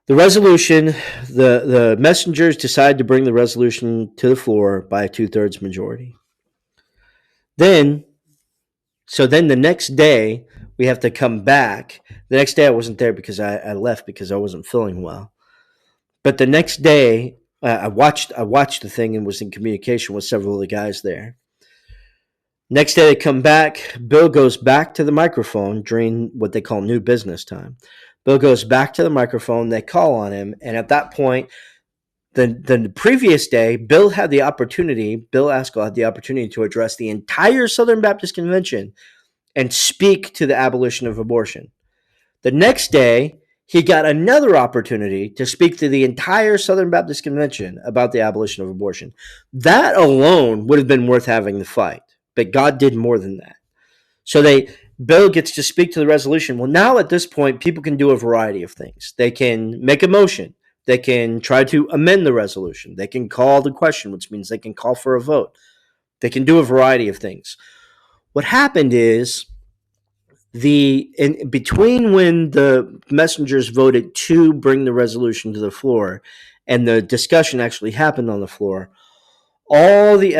S2: the resolution, the messengers decided to bring the resolution to the floor by a 2/3 majority. Then the next day, we have to come back. The next day I wasn't there because I left because I wasn't feeling well. But the next day, I watched the thing and was in communication with several of the guys there. Next day they come back. Bill goes back to the microphone during what they call new business time. Bill goes back to the microphone. They call on him. And at that point, the previous day, Bill Askell had the opportunity to address the entire Southern Baptist Convention and speak to the abolition of abortion. The next day, he got another opportunity to speak to the entire Southern Baptist Convention about the abolition of abortion. That alone would have been worth having the fight, but God did more than that. So Bill gets to speak to the resolution. Well, now at this point, people can do a variety of things. They can make a motion. They can try to amend the resolution. They can call the question, which means they can call for a vote. They can do a variety of things. What happened is, in between when the messengers voted to bring the resolution to the floor and the discussion actually happened on the floor, all the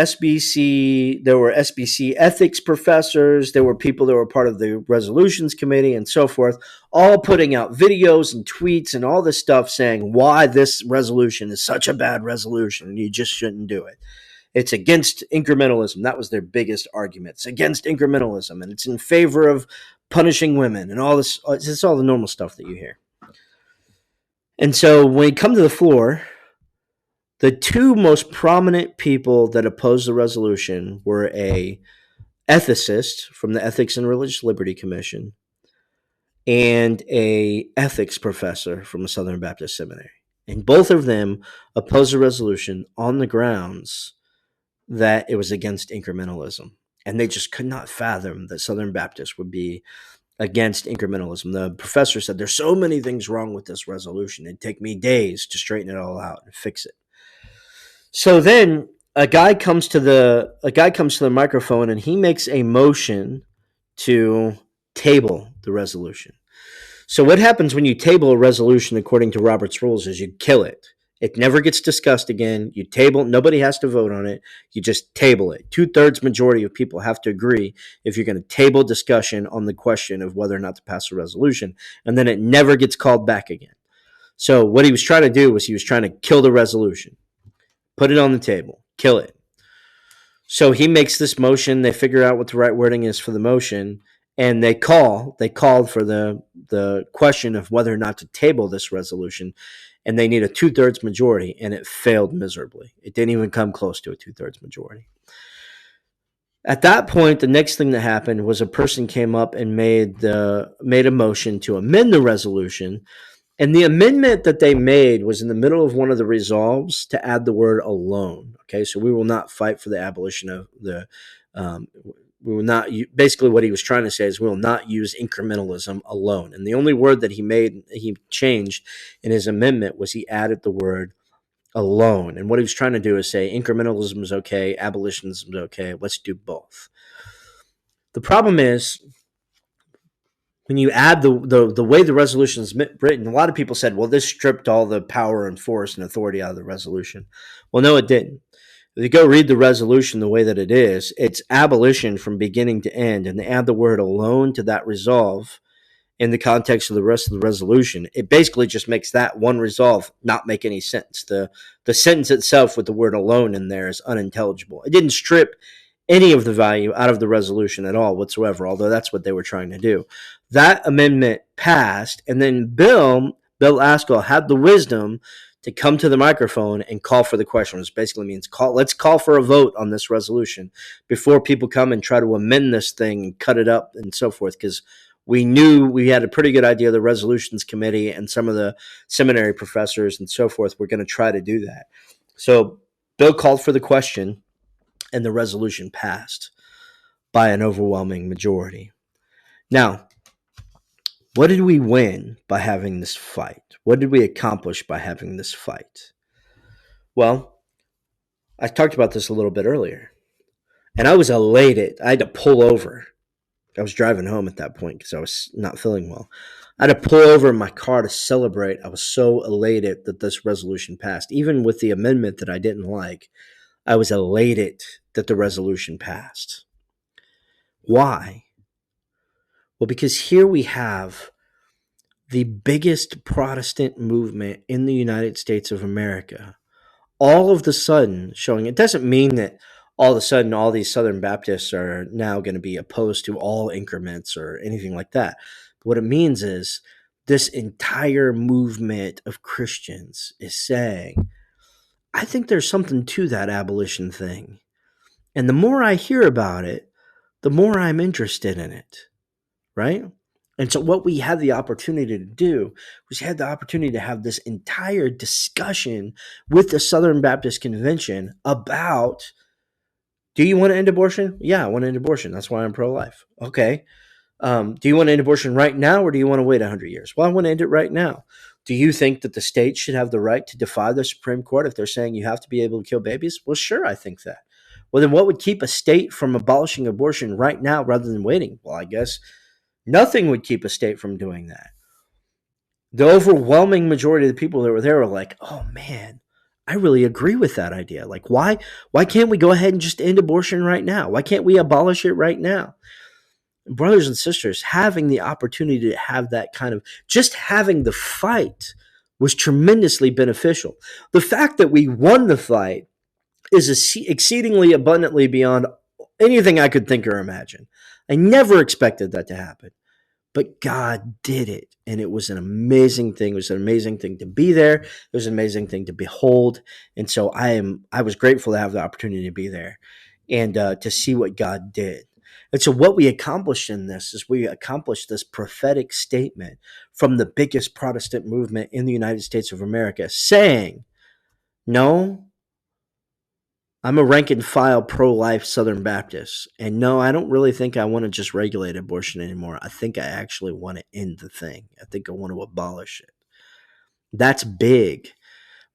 S2: there were SBC ethics professors, there were people that were part of the resolutions committee and so forth, all putting out videos and tweets and all this stuff saying why this resolution is such a bad resolution and you just shouldn't do it. It's against incrementalism. That was their biggest argument. It's against incrementalism, and it's in favor of punishing women and all this. It's all the normal stuff that you hear. And so when you come to the floor, the two most prominent people that opposed the resolution were a ethicist from the Ethics and Religious Liberty Commission and a ethics professor from a Southern Baptist seminary. And both of them opposed the resolution on the grounds that it was against incrementalism. And they just could not fathom that Southern Baptists would be against incrementalism. The professor said, there's so many things wrong with this resolution. It'd take me days to straighten it all out and fix it. So then a guy comes to the microphone and he makes a motion to table the resolution. So what happens when you table a resolution according to Robert's rules is you kill it. It never gets discussed again. You table, nobody has to vote on it. You just table it. 2/3 majority of people have to agree if you're going to table discussion on the question of whether or not to pass a resolution. And then it never gets called back again. So what he was trying to do was he was trying to kill the resolution. Put it on the table. Kill it. So he makes this motion. They figure out what the right wording is for the motion. And they called for the question of whether or not to table this resolution. And they need a 2/3 majority, and it failed miserably. It didn't even come close to a 2/3 majority. At that point, the next thing that happened was a person came up and made a motion to amend the resolution. And the amendment that they made was in the middle of one of the resolves to add the word alone. Okay, so we will not fight for the abolition of the we will not. Basically, what he was trying to say is we will not use incrementalism alone. And the only word that he changed in his amendment was he added the word alone. And what he was trying to do is say incrementalism is okay, abolitionism is okay. Let's do both. The problem is when you add the way the resolution is written, a lot of people said, well, this stripped all the power and force and authority out of the resolution. Well, no, it didn't. If you go read the resolution the way that it is, it's abolition from beginning to end, and they add the word alone to that resolve in the context of the rest of the resolution. It basically just makes that one resolve not make any sense. The sentence itself with the word alone in there is unintelligible. It didn't strip any of the value out of the resolution at all whatsoever, although that's what they were trying to do. That amendment passed, and then Bill Askell had the wisdom to come to the microphone and call for the question, which basically means let's call for a vote on this resolution before people come and try to amend this thing and cut it up and so forth, because we knew we had a pretty good idea the resolutions committee and some of the seminary professors and so forth were going to try to do that. So Bill called for the question, and the resolution passed by an overwhelming majority. Now, what did we win by having this fight? What did we accomplish by having this fight? Well, I talked about this a little bit earlier, and I was elated. I had to pull over. I was driving home at that point because I was not feeling well. I had to pull over in my car to celebrate. I was so elated that this resolution passed. Even with the amendment that I didn't like, I was elated that the resolution passed. Why? Well, because here we have the biggest Protestant movement in the United States of America all of the sudden showing. It doesn't mean that all of a sudden all these Southern Baptists are now going to be opposed to all increments or anything like that. But what it means is this entire movement of Christians is saying, I think there's something to that abolition thing. And the more I hear about it, the more I'm interested in it, right? And so what we had the opportunity to do was we had the opportunity to have this entire discussion with the Southern Baptist Convention about, do you want to end abortion? Yeah, I want to end abortion. That's why I'm pro-life. Okay. Do you want to end abortion right now, or do you want to wait 100 years? Well, I want to end it right now. Do you think that the state should have the right to defy the Supreme Court if they're saying you have to be able to kill babies? Well, sure, I think that. Well, then what would keep a state from abolishing abortion right now rather than waiting? Well, I guess nothing would keep a state from doing that. The overwhelming majority of the people that were there were like, oh man, I really agree with that idea. Like, why can't we go ahead and just end abortion right now? Why can't we abolish it right now? Brothers and sisters, having the opportunity to have that kind of, just having the fight was tremendously beneficial. The fact that we won the fight is exceedingly abundantly beyond anything I could think or imagine. I never expected that to happen, but God did it. And it was an amazing thing. It was an amazing thing to be there. It was an amazing thing to behold. And so I was grateful to have the opportunity to be there and to see what God did. And so what we accomplished in this is we accomplished this prophetic statement from the biggest Protestant movement in the United States of America saying, no, I'm a rank and file pro-life Southern Baptist. And no, I don't really think I want to just regulate abortion anymore. I think I actually want to end the thing. I think I want to abolish it. That's big.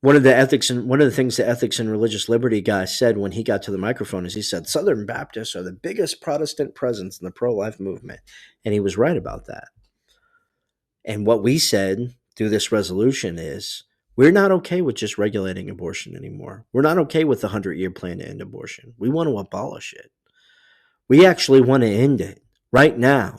S2: One of the things the ethics and religious liberty guy said when he got to the microphone is he said, Southern Baptists are the biggest Protestant presence in the pro-life movement. And he was right about that. And what we said through this resolution is, we're not okay with just regulating abortion anymore. We're not okay with the 100-year plan to end abortion. We want to abolish it. We actually want to end it right now.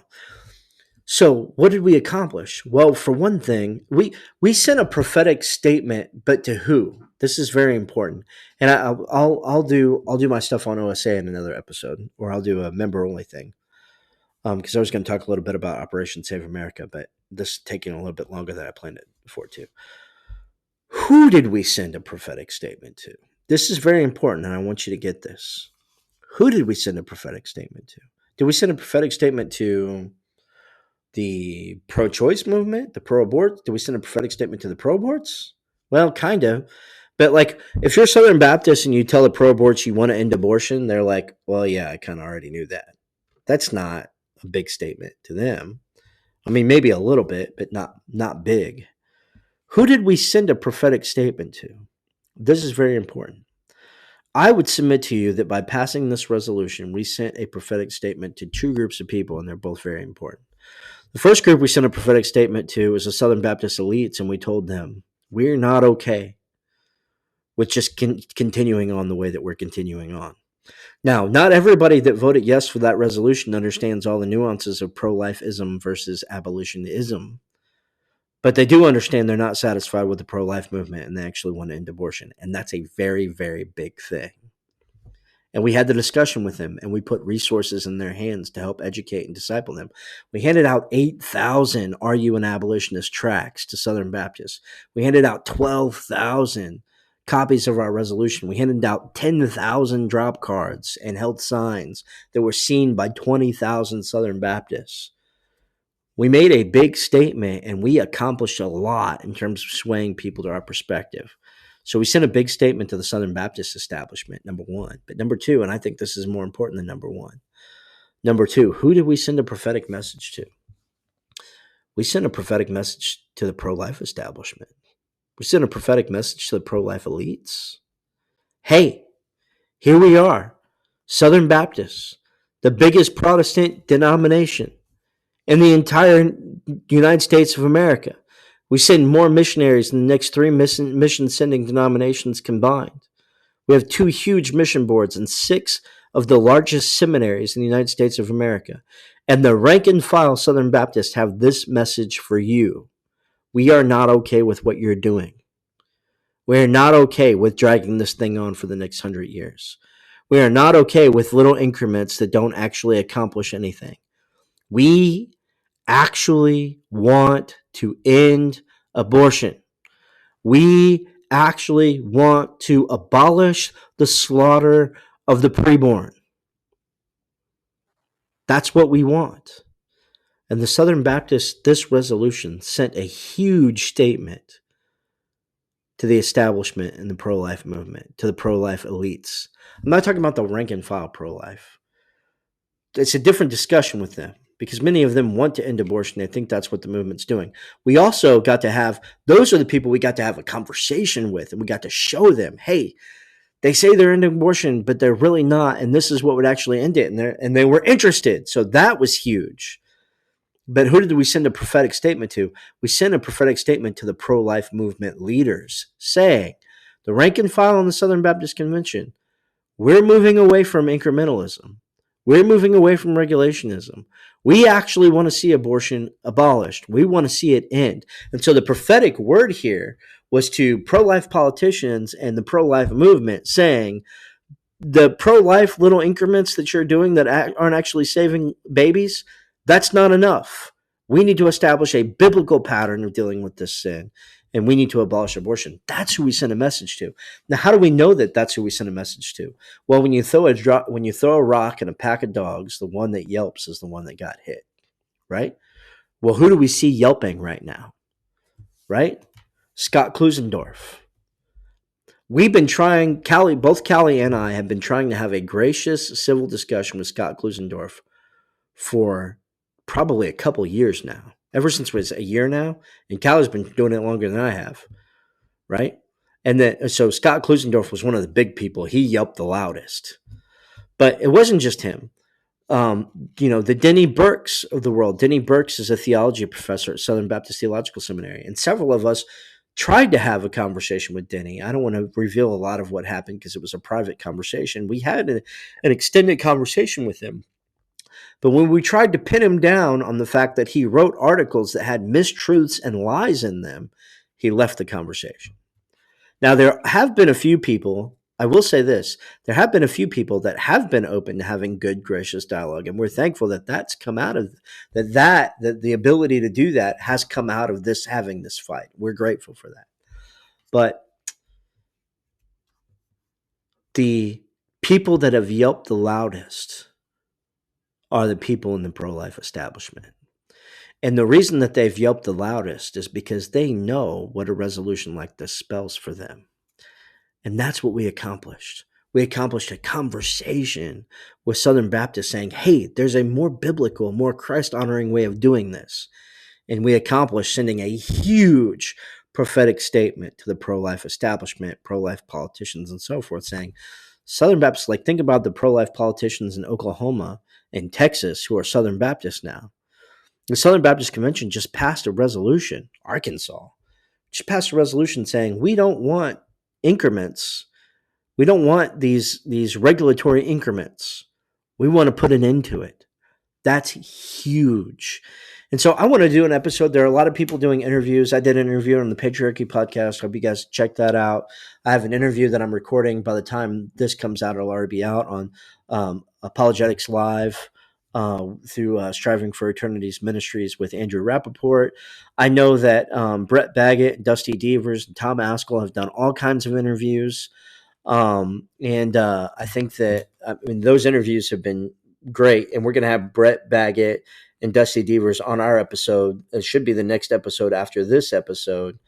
S2: So what did we accomplish? Well, for one thing, we sent a prophetic statement, but to who? This is very important. And I'll do my stuff on OSA in another episode, or I'll do a member only thing. Because I was going to talk a little bit about Operation Save America, but this is taking a little bit longer than I planned it for too. Who did we send a prophetic statement to? This is very important, and I want you to get this. Who did we send a prophetic statement to? Did we send a prophetic statement to the pro-choice movement, the pro-abort? Did we send a prophetic statement to the pro-aborts? Well, kind of. But like, if you're Southern Baptist and you tell the pro-aborts you want to end abortion, they're like, well, yeah, I kind of already knew that. That's not a big statement to them. I mean, maybe a little bit, but not big. Who did we send a prophetic statement to? This is very important. I would submit to you that by passing this resolution, we sent a prophetic statement to two groups of people, and they're both very important. The first group we sent a prophetic statement to was the Southern Baptist elites, and we told them, we're not okay with just continuing on the way that we're continuing on. Now, not everybody that voted yes for that resolution understands all the nuances of pro-lifeism versus abolitionism, but they do understand they're not satisfied with the pro-life movement, and they actually want to end abortion, and that's a very, very big thing. And we had the discussion with them, and we put resources in their hands to help educate and disciple them. We handed out 8,000 Are You an Abolitionist tracts to Southern Baptists. We handed out 12,000 copies of our resolution. We handed out 10,000 drop cards and held signs that were seen by 20,000 Southern Baptists. We made a big statement, and we accomplished a lot in terms of swaying people to our perspective. So we sent a big statement to the Southern Baptist establishment, number one. But number two, and I think this is more important than number one. Number two, who did we send a prophetic message to? We sent a prophetic message to the pro-life establishment. We sent a prophetic message to the pro-life elites. Hey, here we are, Southern Baptists, the biggest Protestant denomination in the entire United States of America. We send more missionaries than the next three mission-sending denominations combined. We have 2 huge mission boards and 6 of the largest seminaries in the United States of America. And the rank and file Southern Baptists have this message for you. We are not okay with what you're doing. We are not okay with dragging this thing on for the next 100 years. We are not okay with little increments that don't actually accomplish anything. We actually want to end abortion. We actually want to abolish the slaughter of the preborn. That's what we want. And the Southern Baptists, this resolution sent a huge statement to the establishment and the pro-life movement, to the pro-life elites. I'm not talking about the rank and file pro-life. It's a different discussion with them, because many of them want to end abortion. They think that's what the movement's doing. We also got to have, those are the people we got to have a conversation with, and we got to show them, hey, they say they're ending abortion, but they're really not, and this is what would actually end it, and they were interested. So that was huge. But who did we send a prophetic statement to? We sent a prophetic statement to the pro-life movement leaders, saying, the rank and file in the Southern Baptist Convention, we're moving away from incrementalism. We're moving away from regulationism. We actually want to see abortion abolished. We want to see it end. And so the prophetic word here was to pro-life politicians and the pro-life movement, saying the pro-life little increments that you're doing that aren't actually saving babies, that's not enough. We need to establish a biblical pattern of dealing with this sin, and we need to abolish abortion. That's who we sent a message to. Now, how do we know that that's who we sent a message to? Well, when you throw a rock in a pack of dogs, the one that yelps is the one that got hit, right? Well, who do we see yelping right now, right? Scott Klusendorf. We've been trying, both Callie and I have been trying to have a gracious civil discussion with Scott Klusendorf for probably a couple years now. Ever since it was a year now, and Callie's been doing it longer than I have, right? And then, so Scott Klusendorf was one of the big people. He yelped the loudest. But it wasn't just him. The Denny Burks of the world. Denny Burks is a theology professor at Southern Baptist Theological Seminary, and several of us tried to have a conversation with Denny. I don't want to reveal a lot of what happened because it was a private conversation. We had an extended conversation with him. But when we tried to pin him down on the fact that he wrote articles that had mistruths and lies in them, he left the conversation. Now, there have been a few people, I will say this, there have been a few people that have been open to having good, gracious dialogue, and we're thankful that that's come out of, that the ability to do that has come out of this, having this fight. We're grateful for that. But the people that have yelped the loudest are the people in the pro-life establishment. And the reason that they've yelped the loudest is because they know what a resolution like this spells for them. And that's what we accomplished. We accomplished a conversation with Southern Baptists saying, hey, there's a more biblical, more Christ-honoring way of doing this. And we accomplished sending a huge prophetic statement to the pro-life establishment, pro-life politicians, and so forth, saying, Southern Baptists, like, think about the pro-life politicians in Oklahoma and Texas who are Southern Baptists now. The Southern Baptist Convention just passed a resolution, Arkansas, just passed a resolution saying we don't want increments. We don't want these regulatory increments. We want to put an end to it. That's huge. And so I want to do an episode. There are a lot of people doing interviews. I did an interview on the Patriarchy podcast. Hope you guys check that out. I have an interview that I'm recording. By the time this comes out, it'll already be out on Apologetics Live through Striving for Eternity's Ministries with Andrew Rappaport. I know that Brett Baggett, Dusty Devers, and Tom Askell have done all kinds of interviews. And I think that those interviews have been great. And we're going to have Brett Baggett and Dusty Devers on our episode. It should be the next episode after this episode.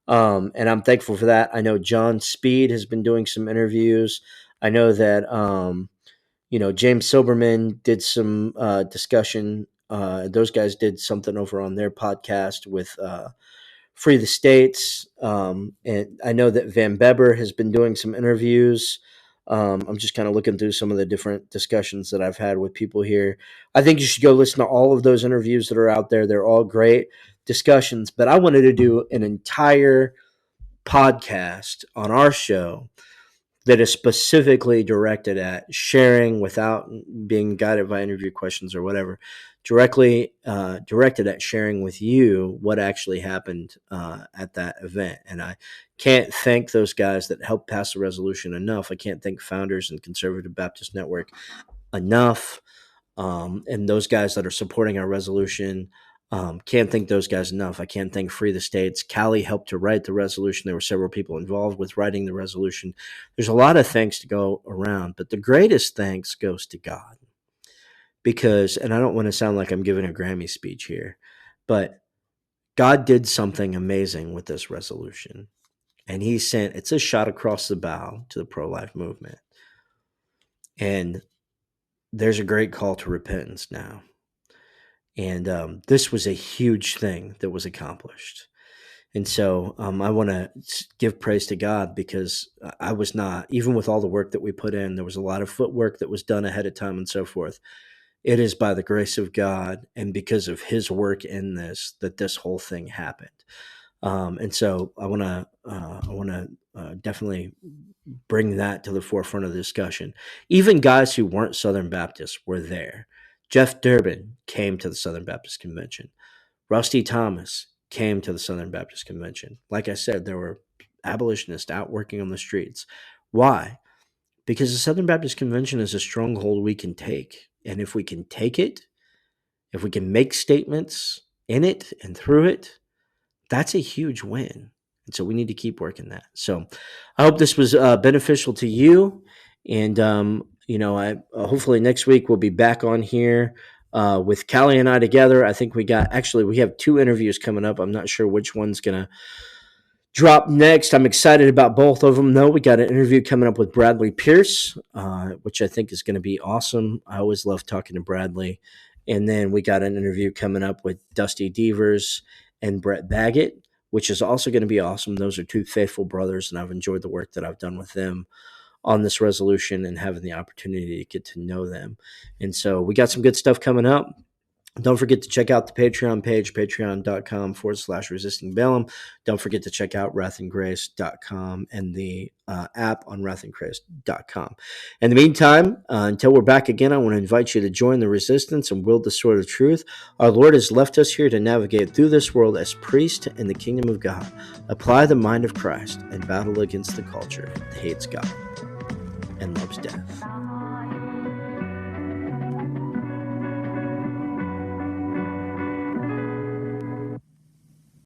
S2: And I'm thankful for that. I know John Speed has been doing some interviews. I know that, James Silberman did some discussion. Those guys did something over on their podcast with Free the States. And I know that Van Beber has been doing some interviews. I'm just kind of looking through some of the different discussions that I've had with people here. I think you should go listen to all of those interviews that are out there. They're all great discussions, but I wanted to do an entire podcast on our show that is specifically directed at sharing without being guided by interview questions or whatever, directly directed at sharing with you what actually happened at that event. And I can't thank those guys that helped pass the resolution enough. I can't thank Founders and Conservative Baptist Network enough. And those guys that are supporting our resolution, can't thank those guys enough. I can't thank Free the States. Callie helped to write the resolution. There were several people involved with writing the resolution. There's a lot of thanks to go around, but the greatest thanks goes to God. Because, and I don't want to sound like I'm giving a Grammy speech here, but God did something amazing with this resolution. And he sent, it's a shot across the bow to the pro-life movement. And there's a great call to repentance now. And this was a huge thing that was accomplished. And so I want to give praise to God, because I was not, even with all the work that we put in, there was a lot of footwork that was done ahead of time and so forth. It is by the grace of God and because of his work in this that this whole thing happened. And so I want to definitely bring that to the forefront of the discussion. Even guys who weren't Southern Baptists were there. Jeff Durbin came to the Southern Baptist Convention. Rusty Thomas came to the Southern Baptist Convention. Like I said, there were abolitionists out working on the streets. Why? Because the Southern Baptist Convention is a stronghold we can take. And if we can take it, if we can make statements in it and through it, that's a huge win. And so we need to keep working that. So I hope this was beneficial to you. And, hopefully next week we'll be back on here with Callie and I together. I think we have 2 interviews coming up. I'm not sure which one's going to drop next. I'm excited about both of them, though. We got an interview coming up with Bradley Pierce, which I think is going to be awesome. I always love talking to Bradley. And then we got an interview coming up with Dusty Devers and Brett Baggett, which is also going to be awesome. Those are 2 faithful brothers, and I've enjoyed the work that I've done with them on this resolution and having the opportunity to get to know them. And so we got some good stuff coming up. Don't forget to check out the Patreon page, patreon.com/resisting Balaam. Don't forget to check out wrathandgrace.com and the app on wrathandgrace.com. In the meantime, until we're back again, I want to invite you to join the resistance and wield the sword of truth. Our Lord has left us here to navigate through this world as priest in the kingdom of God. Apply the mind of Christ and battle against the culture that hates God and loves death.